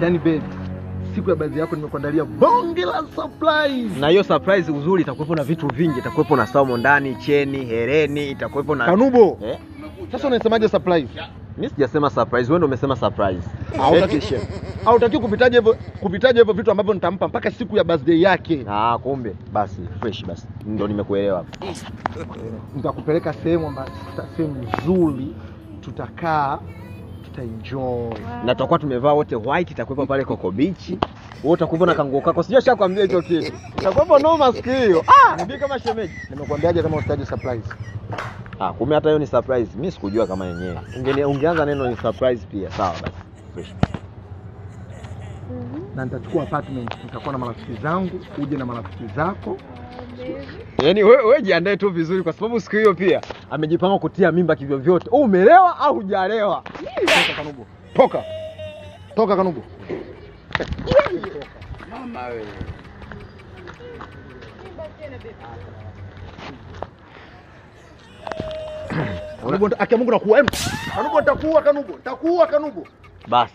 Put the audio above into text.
Yaani babe, siku ya birthday yako nimekuandalia bonge la surprise. Na hiyo surprise uzuri itakuwepo na vitu vingi, itakuwepo na salmon ndani, cheni, hereni, itakuwepo na Kanubo. Sasa unasemaje surprise? Mimi sijasema surprise, wewe ndio umesema surprise. Hautaki kupitaje hivyo vitu ambavyo nitampa mpaka siku ya birthday yake. Kumbe basi fresh basi. Ndio nimekuelewa hapo. Nitakupeleka sehemu ambayo sehemu nzuri, tutakaa, tutaenjoy. Na tutakuwa tumevaa wote white, itakuwepo pale Coco Beach. Wewe utakuwa na kanguo kako. Sijui shakwambia hicho kitu. Itakuwepo noma siku hiyo. Nibii kama shemeji. Nimekuambiaje kama usitaje surprise? Kumbe hata hiyo ni surprise. Mimi sikujua kama yenyewe. Ungeanza neno ni surprise pia. Sawa basi. Fresh. Na nitachukua apartment, nitakuwa na marafiki zangu, uje na marafiki zako. Yaani wewe jiandae tu vizuri kwa sababu siku hiyo pia amejipanga kutia mimba kivyo vyote. Umelewa au hujalewa? Toka Kanubo. Toka. Toka Kanubo. Mama wewe. Kanubo akia Mungu nakuua. Kanubo nitakuua Kanubo. Nitakuua Kanubo. Basi.